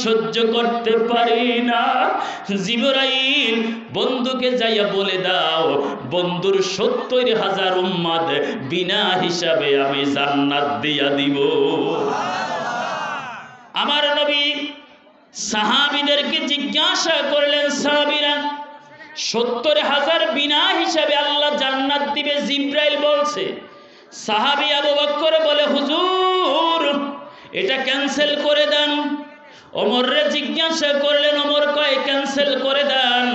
সহ্য করতে পারি না। জিবরাইল বন্ধুকে যাইয়া বলে দাও বন্ধুর ৭০,০০০ উম্মত বিনা হিসাবে আমি জান্নাত দিয়া দিব। আমার নবী সাহাবীদেরকে জিজ্ঞাসা করলেন, সাহাবীরা ৭০,০০০ বিনা হিসাবে আল্লাহ জান্নাত দিবে জিবরাইল বলছে। সাহাবী আবু বকর বলে, হুজুর এটা ক্যান্সেল করে দেন। ওমররে জিজ্ঞাসা করলেন, ওমর কয় ক্যান্সেল করে দেন।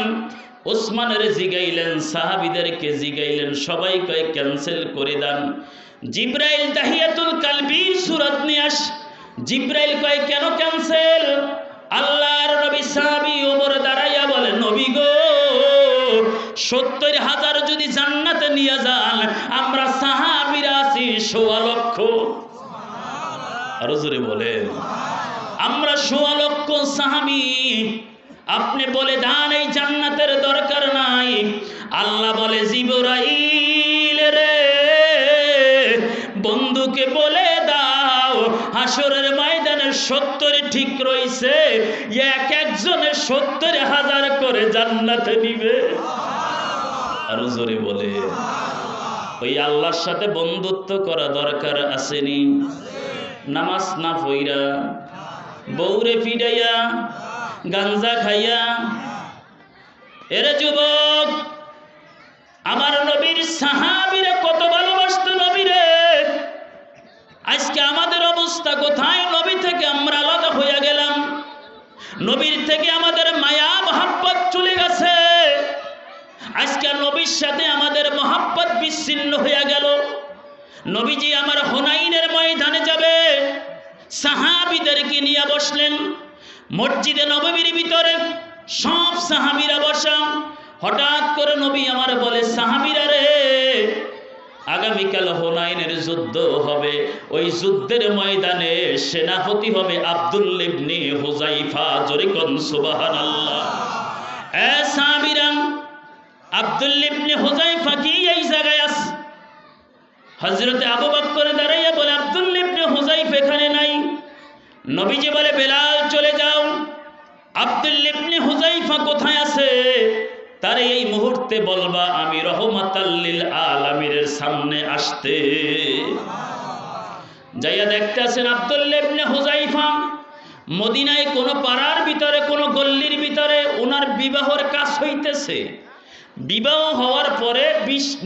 ওসমানের জিগাইলেন, সাহাবীদেরকে জিগাইলেন, সবাই কয় ক্যান্সেল করে দেন। জিবরাইল তাহিয়াতুল কালবির সূরা নিয়ে আস। জিবরাইল কয় কেন ক্যান্সেল? আল্লাহর নবী সাহাবী ওমর দাঁড়াইয়া বলে, নবী গো ৭০,০০০ যদি জান্নাতে নিয়ে যান, আমরা সাহাবীরা আছি ১৬,০০,০০০। আরো জোরে বলেন, আমরা ১৬,০০,০০০ সাহাবী। আপনি বলে দেন এই জান্নাতের দরকার নাই। আল্লাহ বলে, জিবরাইল রে বন্ধুকে বলে দাও হাসরের ময়দানে ৭০ ঠিক রইছে, এক একজনে ৭০,০০০ করে জান্নাতে নিবে। আরো জোরে বলে, ওই আল্লাহর সাথে বন্ধুত্ব করা দরকার আসেনি? নামাজ না পইরা, বউরে ফিডাইয়া, গাঞ্জা খাইয়া। এরে যুবক, আমার নবীর সাহাবীরা কত ভালোবাসত নবীরে। আজকে আমাদের অবস্থা কোথায়? নবী থেকে আমরা আলাদা হয়ে গেলাম, নবীর থেকে আমাদের মায়া মহাব্বত চলে গেছে। আজকে নবীর সাথে আমাদের মহাব্বত বিচ্ছিন্ন হয়ে গেল। নবীজি আমার হুনাইনের ময়দানে যাবে, সাহাবীদেরকে নিয়ে বসলেন মসজিদে নববীর ভিতরে, সব সাহাবীরা বসা। হঠাৎ করে নবী আমার বলে, সাহাবীরা রে আগামীকাল হুনাইনের যুদ্ধ হবে, ওই যুদ্ধের ময়দানে সেনাপতি হবে আব্দুল্লাহ ইবনে হুযায়ফা। জোরে কোন সুবহানাল্লাহ। এ সাহাবীরা, আব্দুল্লাহ ইবনে হুযায়ফা কি এই জায়গায় আছে? হযরতে আবু বকর দাঁড়াইয়া বলে, আব্দুল্লাহ ইবনে হুযায়ফা এখানে নাই। নবীজি বলে, বেলাল চলে যাও, আব্দুল্লাহ ইবনে হুযায়ফা কোথায় আছে তারে এই মুহূর্তে বলবা আমি রহমাতাল লিল আলামিনের সামনে আসতে। যাইয়া দেখতে আছেন আব্দুল্লাহ ইবনে হুযায়ফা মদিনায় কোন পাড়ার ভিতরে, কোন গল্লির ভিতরে ওনার বিবাহের কাজ হইতেছে। বিবাহ হওয়ার পরে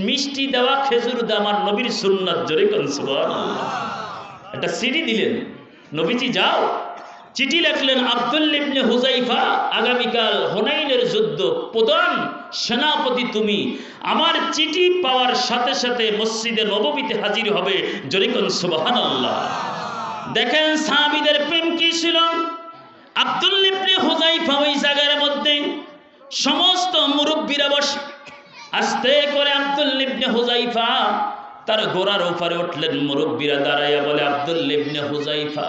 মিষ্টি দেওয়া, খেজুর দেওয়া আমার নবীর সুন্নাত। জোরে কোন সুবহানাল্লাহ। একটা চিঠি দিলেন, নবীজি যাও। চিঠি লিখলেন, আব্দুল্লাহ ইবনে হুযায়ফা আগামীকাল হুনাইনের যুদ্ধ প্রধান সেনাপতি তুমি। আমার চিঠি পাওয়ার সাথে সাথে মসজিদে নববীতে হাজির হবে। জোরে কোন সুবহানাল্লাহ। দেখেন সাহাবীদের প্রেম কি ছিল। আব্দুল্লাহ ইবনে হুযায়ফা ওই জায়গার মধ্যে সমস্ত মুরব্বীরা বসে। আস্তে করে আব্দুল্লাহ ইবনে হুযায়ফা তার ঘোড়ার উপরে উঠলেন। মুরব্বীরা দাঁড়াইয়া বলে, আব্দুল্লাহ ইবনে হুযায়ফা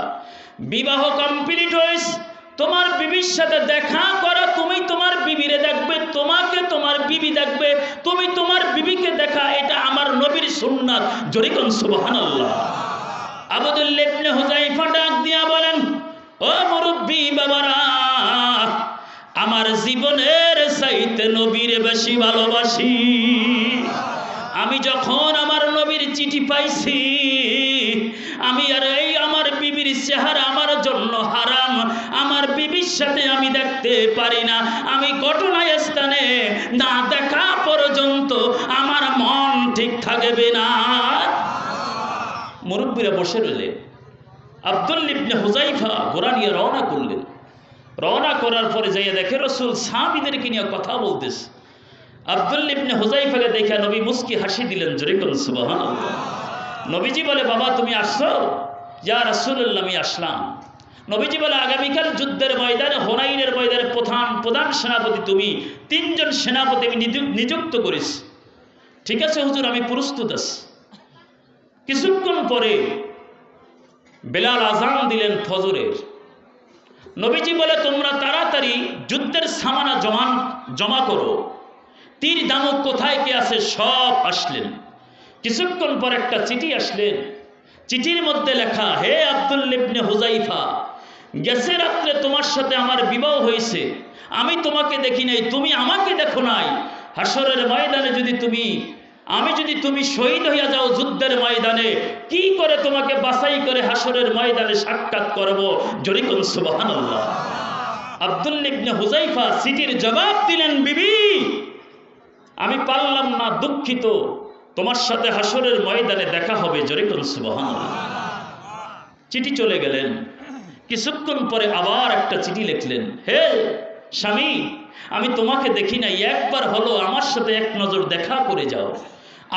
বিবাহ কমপ্লিট হয়েছে, তোমার বিবির সাথে দেখা করো। তুমি তোমার বিবিরে দেখবে, তোমাকে তোমার বিবি দেখবে, তুমি তোমার বিবিকে দেখা, এটা আমার নবীর সুন্নাত। জোরে কোন সুবহানাল্লাহ। আব্দুল্লাহ ইবনে হুযায়ফা ডাক দিয়া বলেন, ও মুরব্বী বাবারা, আমার জীবনের চাইতে নবীরে বেশি ভালোবাসি। আমি যখন আমার নবীর চিঠি পাইছি, আমি আর এই আমার বিবির চেহারা আমার জন্য হারাম। আমার বিবির সাথে আমি দেখতে পারি না। আমি ঘটনায় স্থানে না দেখা পর্যন্ত আমার মন ঠিক থাকবে না। মুরব্বীরা বসে রইলেন। আব্দুল্লাহ ইবনে হুযায়ফা ঘোড়া নিয়ে রওনা করলেন। রওনা করার পরে যাইয়া দেখে রাসূল সাহাবীদেরকে নিয়ে কথা বলতেছে। আব্দুল্লাহ ইবনে হুযায়ফাকে দেখে নবী মুস্কি হাসি দিলেন। জোরে কোন সুবহানাল্লাহ। নবীজি বলে, বাবা তুমি আসছো? ইয়া রাসূলুল্লাহ, আমি আসলাম। নবীজি বলে, আগামীকাল যুদ্ধের ময়দানে, হুনাইনের ময়দানে প্রধান সেনাপতি তুমি। ৩ জন সেনাপতি আমি নিযুক্ত করেছি। ঠিক আছে হুজুর, আমি প্রস্তুত আছি। কিছুক্ষণ পরে বেলাল আযান দিলেন ফজরের। নবীজি বলে, তোমরা তাড়াতাড়ি যুদ্ধের সামানা জমা করো। তীর দামক কোথায় কে আছে সব আসলেন। কিছুক্ষণ পর একটা চিঠি আসলেন। চিঠির মধ্যে লেখা, হে আব্দুল্লাহ ইবনে হুযায়ফা, গেছে রাত্রে তোমার সাথে আমার বিবাহ হয়েছে, আমি তোমাকে দেখি নাই, তুমি আমাকে দেখো নাই। হাসরের ময়দানে যদি তুমি শহীদ হইয়া যাও যুদ্ধের ময়দানে, কি করে তোমাকে বাছাই করে হাসরের ময়দানে সাক্ষাৎ করব? জোরে কোন সুবহানাল্লাহ। আব্দুল্লাহ ইবনে হুযায়ফা চিঠির জবাব দিলেন, বিবি আমি পারলাম না, দুঃখিত, তোমার সাথে হাসরের ময়দানে দেখা হবে। জোরে কোন সুবহানাল্লাহ। চিঠি চলে গেলেন। কিছুক্ষণ পরে আবার একটা চিঠি লিখলেন, হে স্বামী, আমি তোমাকে দেখি নাই, একবার হলো আমার সাথে এক নজর দেখা করে যাও।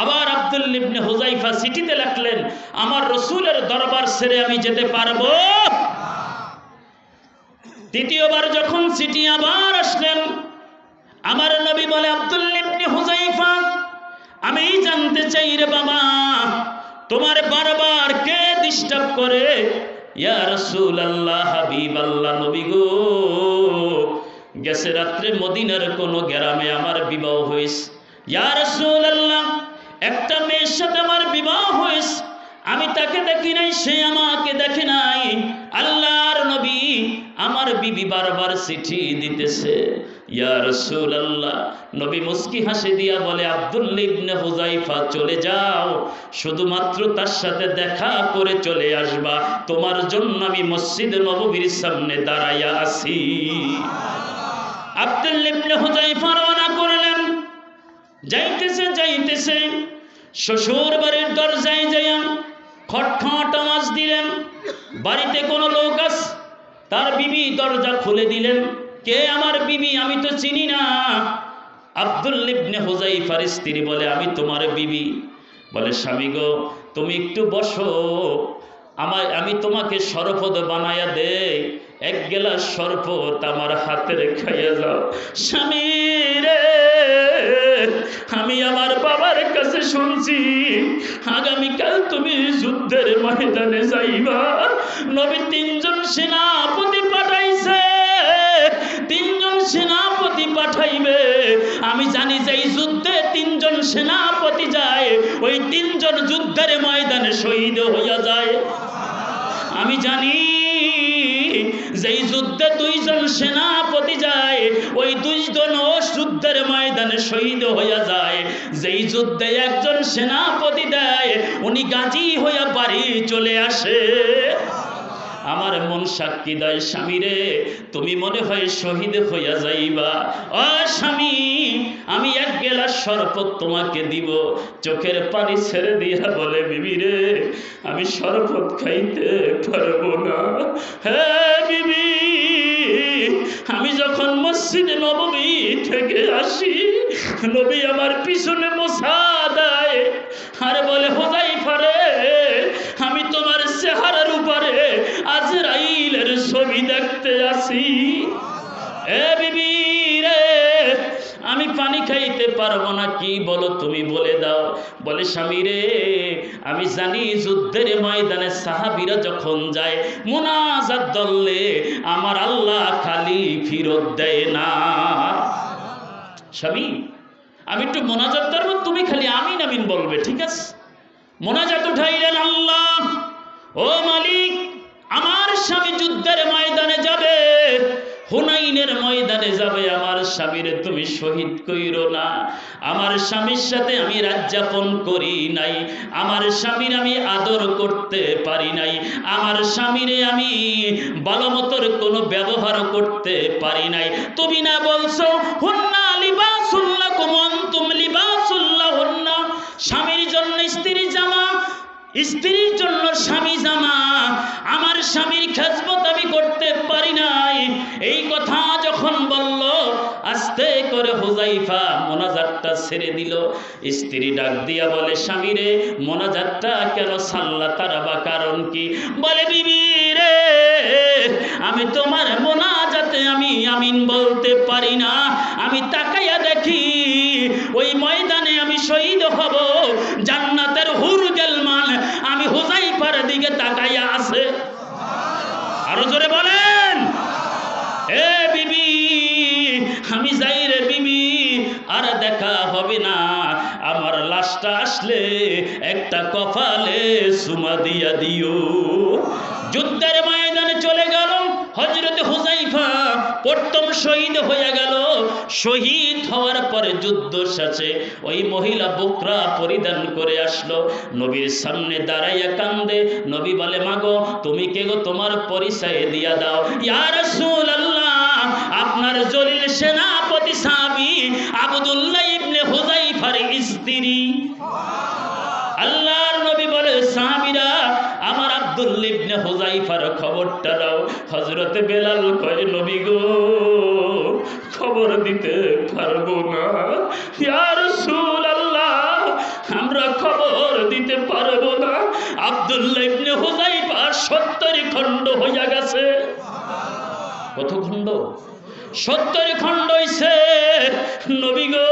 আবার আব্দুল্লাহ ইবনে হুযায়ফা চিঠিতে লিখলেন, আমার রাসূলের দরবার ছেড়ে আমি যেতে পারবো? তৃতীয়বার যখন চিঠি আবার আসলেন, আমার নবী বলে, আব্দুল্লাহ ইবনে হুযায়ফা, আমি জানতে চাই রে বাবা, তোমার বারবার কে ডিস্টার্ব করে? ইয়া রাসূলুল্লাহ, হাবিবাল্লাহ, নবী গো, গেছে রাত্রে মদিনার কোন গ্রামে আমার বিবাহ হয়েছে। ইয়া রাসূলুল্লাহ, একটা মেয়ের সাথে আমার বিবাহ হয়েছে, আমি তাকে দেখি নাই, সে আমাকে দেখে নাই। আল্লাহর নবী, আমার বিবি বারবার চিঠি দিতেছে। ইয়া রাসূলুল্লাহ, নবী মুস্কি হাসি দিয়া বলে, আব্দুল্লাহ ইবনে হুযায়ফা, চলে যাও, শুধুমাত্র তার সাথে দেখা করে চলে আসবা, তোমার জন্য আমি মসজিদ নববীর সামনে দাঁড়াইয়া আছি। আব্দুল্লাহ ইবনে হুযায়ফা রওনা করলেন। যাইতেছে শ্বশুর বাড়ির দরজায় যাইয়া খটখট আওয়াজ দিলেন, বাড়িতে কোনো লোক আছে? তার বিবি দরজা খুলে দিলেন। কে আমার বিবি? আমি তো চিনি না। আব্দুল্লাহ ইবনে হুযায়ফার স্ত্রী বলে, আমি তোমার বিবি। বলে, স্বামী গো, তুমি একটু বসো, আমি তোমাকে শরবত বানায়া দেই, এক গেলাস শরবত আমার হাতের খাইয়া যাও। স্বামী রে, আমি আমার বাবার কাছে শুনছি আগামীকাল তুমি যুদ্ধের ময়দানে যাইবা। নবী 3 জন সেনাপতি পাঠাইছে, 3 জন সেনাপতি পাঠাইবে। আমি জানি যে এই যুদ্ধে 3 জন সেনাপতি যায়, ওই 3 জন যুদ্ধের ময়দানে শহীদ হইয়া যায়। আমি জানি যেই যুদ্ধে 2 জন সেনাপতি যায়, ওই 2 জন যুদ্ধের ময়দানে শহীদ হইয়া যায়। যেই যুদ্ধে 1 জন সেনাপতি দেয়, উনি গাজী হইয়া বাড়ি চলে আসে। আমার মন সাক্ষী দেয়, স্বামী রে, তুমি মনে হয় শহীদ হইয়া যাইবা। ও স্বামী, আমি 1 গেলাস শরবত তোমাকে দিব। চোখের পানি ছেড়ে দিয়া বলে, বিবি রে, আমি শরবত খাইতে পারবো না। হ্যাঁ বিবি, আমি যখন মসজিদ নববী থেকে আসি, নবী আমার পিছনে মোছা দেয় আর বলে, হুযায়ফা রে, আমি তোমার চেহারার উপরে আজরাইলের ছবি দেখতে আসি। এ বিবি রে, আমি পানি খাইতে পারবো না, কি বলো তুমি বলে দাও। বলে, স্বামী রে, আমি জানি যুদ্ধের ময়দানে সাহাবীরা যখন যায় মুনাজাত দললে, আমার আল্লাহ খালি ফিরত দেয় না। স্বামী, আমি একটু মোনাজাত করবো, তুমি খালি আমিন আমিন বলবে, ঠিক আছে? মোনাজাত উঠাইলেন, আল্লাহ, ও মালিক, আমার স্বামী যুদ্ধের ময়দানে যাবে, হুনাইনের ময়দানে যাবে, আমার স্বামীরে তুমি শহীদ কইরো না। আমার স্বামীর সাথে আমি রাজ্যাপন করি নাই, আমার স্বামীর আমি আদর করতে পারি নাই, আমার স্বামীরে আমি ভালো মতোর কোনো ব্যবহার করতে পারি নাই। তুমি না বলছো, হুন্না লিবাসুল লাকুম ওয়া আনতুম লিবাসুল লাহুন্না, স্বামীর জন্য স্ত্রী জামা, স্ত্রীর জন্য স্বামী জামা। আমার স্বামীর খেদমত আমি করতে পারি নাই। এই কথা যখন বলল, আস্তে করে হুযায়ফা মোনাজাতটা ছেড়ে দিল। স্ত্রী ডাক দিয়া বলে, স্বামী রে, মোনাজাতটা কেন ছাড়লা, তার বা কারণ কি? বলে, বিবি রে, আমি তোমার মোনাজাতে আমি আমিন বলতে পারি না। আমি তাকাইয়া দেখি ওই ময়দানে আমি শহীদ হব, জান্নাতের হুর গেলমান আমি হুযায়ফার দিকে তাকাইয়া আছে। আরো জোরে বলেন, এ বিবি, আমি যাই রে বিবি, আর দেখা হবে না। আমার লাশটা আসলে একটা কপালে চুমা দিয়া দিও। যুদ্ধের ময়দানে চলে গেল, হযরতে হুযায়ফা প্রথম শহীদ হয়ে গেল। শহীদ হওয়ার পরে যুদ্ধ শেষে ওই মহিলা বুকরা পরিধান করে আসলো, নবীর সামনে দাঁড়াইয়া কান্দে। নবী বলে, মাগো তুমি কে গো, তোমার পরিচয় দিয়া দাও। ইয়া রাসূলুল্লাহ, আপনার জলিল সেনাপতি সাহাবী আব্দুল্লাহ ইবনে হুযায়ফার স্ত্রী। আল্লাহর নবী বলে, সাহাবীরা আমার আব্দুল্লাহ ইবনে হুযায়ফার খবরটা দাও। হযরত বেলাল কয়, নবী গো খবর দিতে পারবো না। ইয়া রাসূলুল্লাহ, আমরা খবর দিতে পারবো না। আব্দুল্লাহ ইবনে হুযায়ফা 70 খণ্ড হইয়া গেছে। কত খণ্ড? 70 খণ্ড হইছে। নবী গো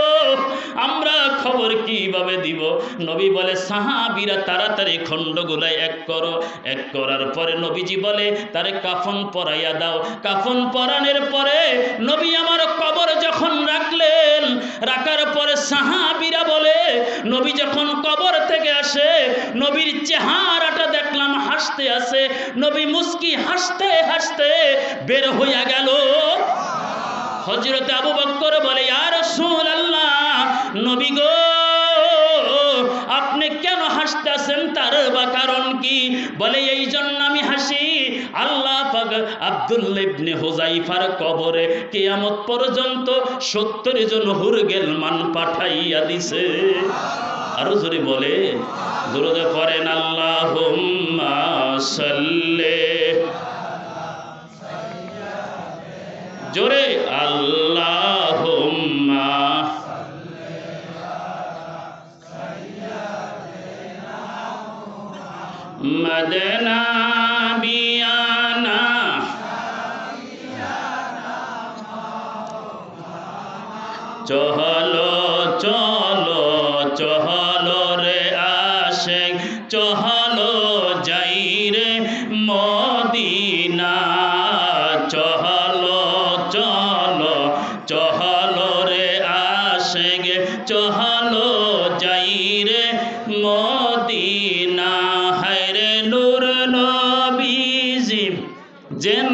আমরা খবর কিভাবে দিব? নবী বলে, সাহাবীরা তাড়াতাড়ি খণ্ডগুলা এক করো। এক করার পরে নবীজি বলে, তারে কাফন পরাইয়া দাও। কাফন পরানোর পরে নবী আমার কবর যখন রাখলেন, রাখার পরে সাহাবীরা বলে, নবী যখন কবর থেকে আসে, নবীর চেহারাটা দেখলাম হাসতে আছে। নবী মুস্কি হাসতে হাসতে বের হইয়া গেল। হযরত আবু বকর বলে, ইয়া রাসূলুল্লাহ, নবী গো আপনি কেন হাসতেছেন, তার বা কারণ কি? বলে, এই জন্য আমি হাসি, আল্লাহ পাক আব্দুল্লাহ ইবনে হুযায়ফার কবরে কিয়ামত পর্যন্ত 70 জন হুরগেলমান পাঠাইয়া দিছে। আরো জোরে বলে, দরুদ পড়েন, আল্লাহুম্মা সাল্লি, জোরে আল্লাহুম্মা মদনা বিয়ানা চহলো চলো চহলো রে আশিক, চহলো যাই রে মদিনা। চহলো চলো চহলো রে আশিক, চহলো যাই রে মদিনা। হায়রে নূর নবীজি যেন